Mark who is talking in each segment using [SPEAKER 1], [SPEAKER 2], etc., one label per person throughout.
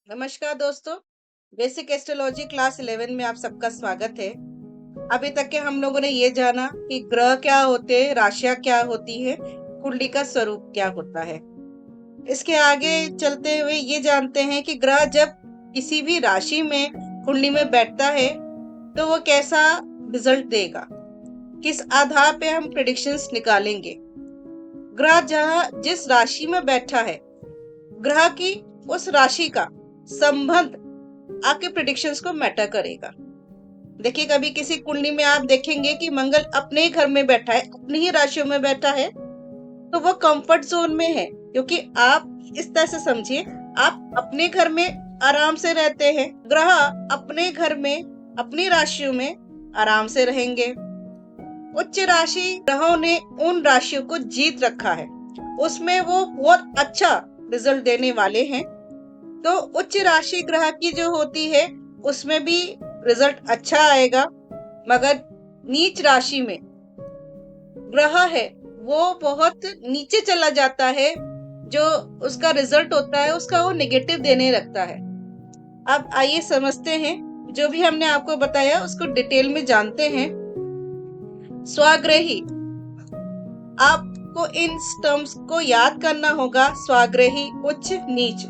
[SPEAKER 1] नमस्कार दोस्तों। Basic astrology class 11 में आप सबका स्वागत है। अभी तक के हम लोगों ने ये जाना कि ग्रह क्या होते हैं, राशियां क्या होती है, कुंडली का स्वरूप क्या होता है। इसके आगे चलते हुए ये जानते हैं कि ग्रह जब किसी भी राशि में कुंडली में बैठता है तो वो कैसा रिजल्ट देगा, किस आधार पे हम प्रेडिक्शंस निकालेंगे। ग्रह जहाँ जिस राशि में बैठा है, ग्रह की उस राशि का संबंध आपके प्रेडिक्शंस को मैटर करेगा। देखिए, कभी किसी कुंडली में आप देखेंगे कि मंगल अपने ही घर में बैठा है, अपनी ही राशियों में बैठा है, तो वो कंफर्ट जोन में है। क्योंकि आप इस तरह से समझिए, आप अपने घर में आराम से रहते हैं, ग्रह अपने घर में अपनी राशियों में आराम से रहेंगे। उच्च राशि ग्रहों ने उन राशियों को जीत रखा है, उसमें वो बहुत अच्छा रिजल्ट देने वाले हैं। तो उच्च राशि ग्रह की जो होती है उसमें भी रिजल्ट अच्छा आएगा, मगर नीच राशि में ग्रह है वो बहुत नीचे चला जाता है, जो उसका रिजल्ट होता है उसका वो नेगेटिव देने लगता है। अब आइए समझते हैं, जो भी हमने आपको बताया उसको डिटेल में जानते हैं। स्वाग्रही, आपको इन टर्म्स को याद करना होगा। स्वाग्रही, उच्च, नीच।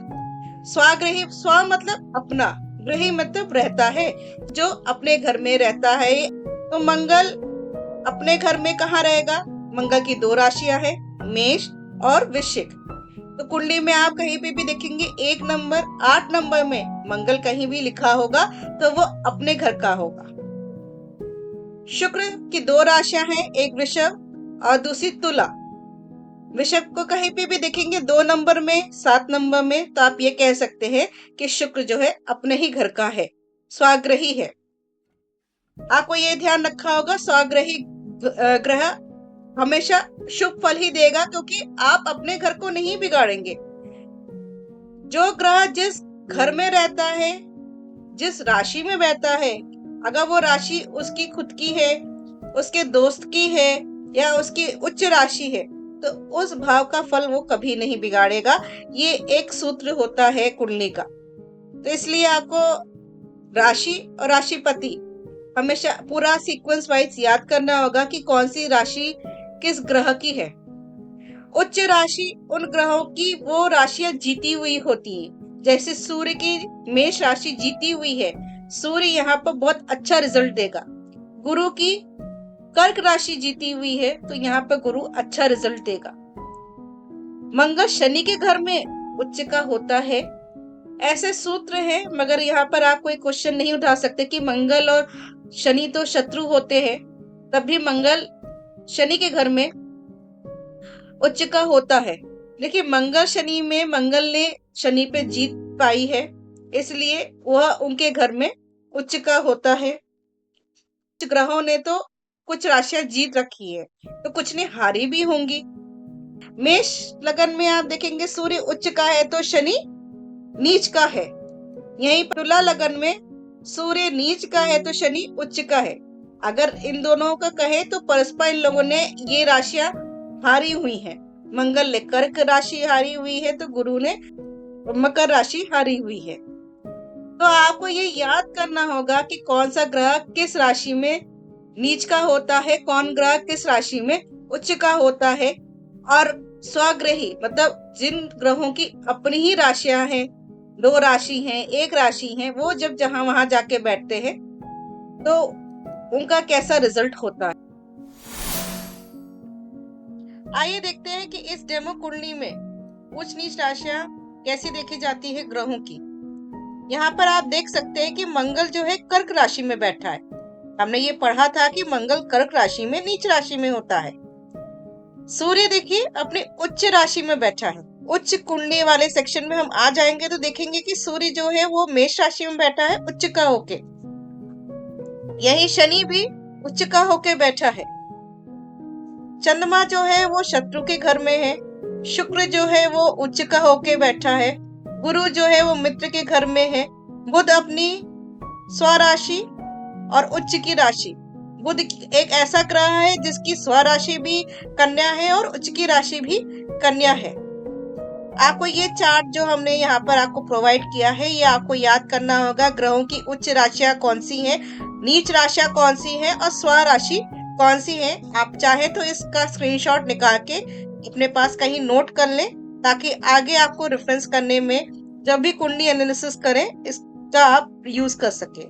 [SPEAKER 1] स्वाग्रही, स्व मतलब अपना, ग्रही मतलब रहता है, जो अपने घर में रहता है। तो मंगल अपने घर में कहाँ रहेगा? मंगल की दो राशियां है, मेष और वृश्चिक। तो कुंडली में आप कहीं पे भी देखेंगे 1 नंबर 8 नंबर में मंगल कहीं भी लिखा होगा तो वो अपने घर का होगा। शुक्र की दो राशियां हैं, एक वृषभ और दूसरी तुला। वृषभ को कहीं पे भी देखेंगे 2 नंबर में 7 नंबर में, तो आप ये कह सकते हैं कि शुक्र जो है अपने ही घर का है, स्वाग्रही है। आपको ये ध्यान रखा होगा, स्वाग्रही ग्रह हमेशा शुभ फल ही देगा, क्योंकि आप अपने घर को नहीं बिगाड़ेंगे। जो ग्रह जिस घर में रहता है, जिस राशि में बैठता है, अगर वो राशि उसकी खुद की है, उसके दोस्त की है या उसकी उच्च राशि है, तो उस भाव का फल वो कभी नहीं बिगाड़ेगा। ये एक सूत्र होता है कुंडली का। तो इसलिए आपको राशि और राशिपति हमेशा पूरा सीक्वेंस वाइज याद करना होगा कि कौन सी राशि किस ग्रह की है। उच्च राशि उन ग्रहों की वो राशियां जीती हुई होती हैं। जैसे सूर्य की मेष राशि जीती हुई है, सूर्य यहाँ पर बहुत अच्छा रिजल्ट देगा। गुरु की कर्क राशि जीती हुई है, तो यहाँ पर गुरु अच्छा रिजल्ट देगा। मंगल शनि के घर में उच्च का होता है। ऐसे सूत्र हैं, मगर यहाँ पर आप कोई क्वेश्चन नहीं उठा सकते कि मंगल और शनि तो शत्रु होते हैं, तब भी मंगल शनि के घर में उच्च का होता है। देखिए, मंगल शनि में मंगल ने शनि पे जीत पाई है, इसलिए वह उनके घर में उच्च का होता है। ग्रहों ने तो कुछ राशियां जीत रखी है, तो कुछ ने हारी भी होंगी। मेष लगन में आप देखेंगे सूर्य उच्च का है तो शनि नीच का है। यहीं पर तुला लगन में सूर्य नीच का है तो शनि उच्च का है। अगर इन दोनों का कहे तो परस्पर इन लोगों ने ये राशियां हारी हुई हैं। मंगल ने कर्क राशि हारी हुई है, तो गुरु ने मकर राशि हारी हुई है। तो आपको ये याद करना होगा कि कौन सा ग्रह किस राशि में नीच का होता है, कौन ग्रह किस राशि में उच्च का होता है। और स्वग्रही मतलब जिन ग्रहों की अपनी ही राशियां हैं, 2 राशि हैं, 1 राशि है, वो जब जहां वहां जाके बैठते हैं तो उनका कैसा रिजल्ट होता है। आइए देखते हैं कि इस डेमो कुंडली में उच्च नीच राशियां कैसी देखी जाती है ग्रहों की। यहाँ पर आप देख सकते हैं कि मंगल जो है कर्क राशि में बैठा है। हमने ये पढ़ा था कि मंगल कर्क राशि में नीच राशि में होता है। सूर्य देखिए अपने उच्च राशि में बैठा है। उच्च कुंडली वाले सेक्शन में हम आ जाएंगे तो देखेंगे कि सूर्य जो है वो मेष राशि में बैठा है उच्च का होके। यही शनि भी उच्च का होके बैठा है। चंद्रमा जो है वो शत्रु के घर में है। शुक्र जो है वो उच्च का होके बैठा है। गुरु जो है वो मित्र के घर में है। बुध अपनी स्वराशि और उच्च की राशि, बुध एक ऐसा ग्रह है जिसकी स्वराशि भी कन्या है और उच्च की राशि भी कन्या है। आपको ये चार्ट जो हमने यहाँ पर आपको प्रोवाइड किया है, ये आपको याद करना होगा। ग्रहों की उच्च राशियां कौन सी हैं, नीच राशियां कौन सी हैं और स्वराशि कौन सी है। आप चाहे तो इसका स्क्रीनशॉट निकाल के अपने पास कहीं नोट कर लें, ताकि आगे आपको रेफरेंस करने में जब भी कुंडली एनालिसिस करें इसका आप यूज कर सके।